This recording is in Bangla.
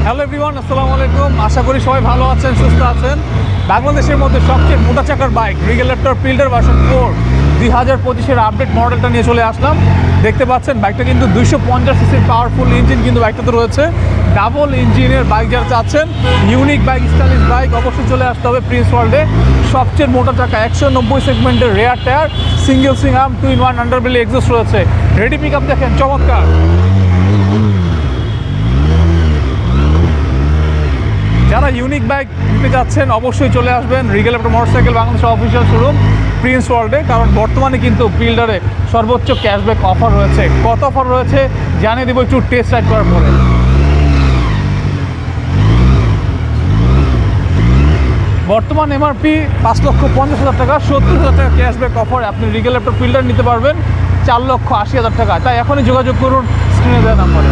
হ্যালো এভরিওয়ান, আসসালামু আলাইকুম। আশা করি সবাই ভালো আছেন, সুস্থ আছেন। বাংলাদেশের মধ্যে সবচেয়ে মোটা চাকার bike Regal Raptor fielder version 4 2025-এর আপডেট মডেলটা নিয়ে চলে আসলাম। দেখতে পাচ্ছেন বাইকটা কিন্তু 250 সিসির পাওয়ারফুল ইঞ্জিন কিন্তু বাইকটাতে রয়েছে। ডাবল ইঞ্জিনের বাইক যারা চাচ্ছেন, ইউনিক বাইক, স্টাইলিশ বাইক, অবশ্যই চলে আসতে হবে প্রিন্স ওয়ার্ল্ডে। সবচেয়ে মোটা চাকা 190 সেগমেন্টের rear tyre, single swing arm, 2-in-1 underbelly exhaust রয়েছে। রেডি পিক আপ দেখেন, চমৎকার। যারা ইউনিক বাইক নিতে যাচ্ছেন অবশ্যই চলে আসবেন রিগেল র্যাপটর মোটরসাইকেল বাংলাদেশের অফিসিয়াল শোরুম প্রিন্স ওয়ার্ল্ডে। কারণ বর্তমানে কিন্তু ফিল্ডারে সর্বোচ্চ ক্যাশব্যাক অফার রয়েছে। কত অফার রয়েছে জানিয়ে দেবো একটু টেস্ট রাইড করার পরে। বর্তমান এমআরপি 5,50,000 টাকা, 70,000 টাকা ক্যাশব্যাক অফারে আপনি রিগেল র্যাপটর ফিল্ডার নিতে পারবেন 4,80,000 টাকা। তাই এখনই যোগাযোগ করুন স্ক্রিনে দেওয়া নাম্বারে।